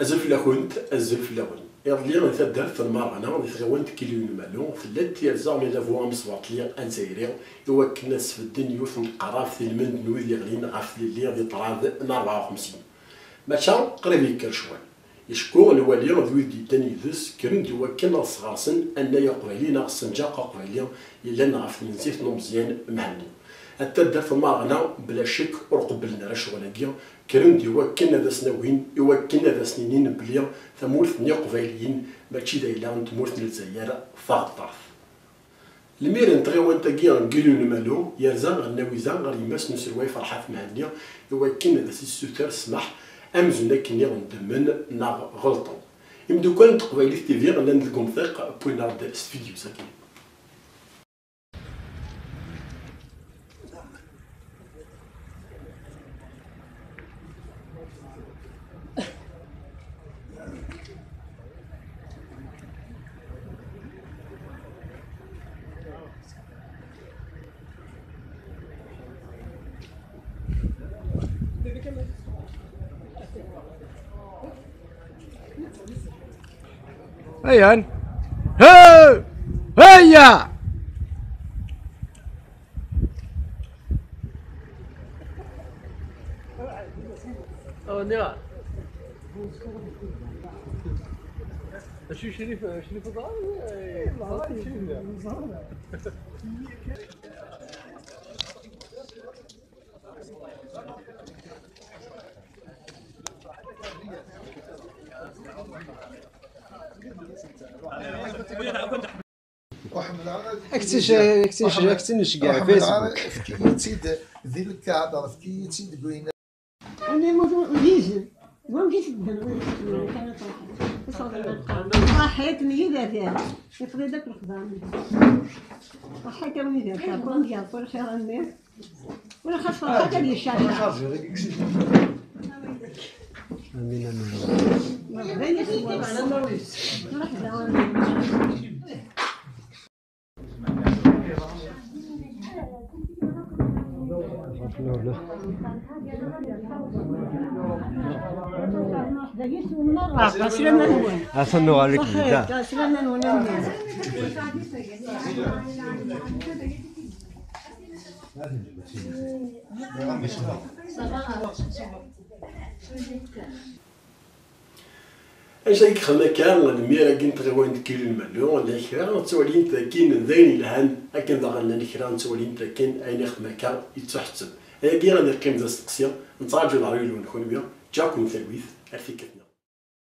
أزل في لاخونت أزل في لاون يضلي غير تدار في المارغنا غير تغوانت كيلو المالو ثلاث تيرزا من لافوا مصوات لي انزايري يوكل ناس في الدنيا يوث نقراف في المند نوي اللي غلين غاف اللي غادي طراد 54 ماشا قريب يكر شوال يشكو الوالي غدوي دي تاني ذس كرن يوكل الصغارسن ان يقبلي ناقص نجاق قبلي الا نعرف من زيت مزيان مهني التدار في المارغنا بلا شك ورقبلنا شغلاكيا كرن يوكلنا ذا سناوين يوكلنا ذا سنين بليا ثمورث قبايليين ماشي دايلا تمورث الجزائر فاغ الطرف المير نتغيوان تاكيا نقيلو المالو يرزا غناويزا غير يماس نسروي فرحات مهنيا يوكلنا ذا سيستوتر سمح امزونا كني غندمن ناغ غلطو يمدو كان تقبايلي تيفي غنلا نلقم ثيق بوينارد استوديو ساكن هيا هيا هيا شو شريف ضار اكتشف كاع فيسبوك تسيد ذي الكعب في تسيد قوينا انا مزيج ما جيت الدم صحيت نجي فيها يفري داك الخضام صحيت وني فيها كون ديال كل خير الناس ولا خاص حتى لي الشارع امين أصنع عليك بدا. اجا يخلنا كان الميرا كنت غوان كيلو المالو ولا كرا تولين تاكين ذين الهان اكن ضغنا كرا تولين تاكين اين خدمه كان يتحسب هي غادي نقيم ذا السقسيه نتراجعوا على لون خويا جاكم ثلويث ارتيكتنا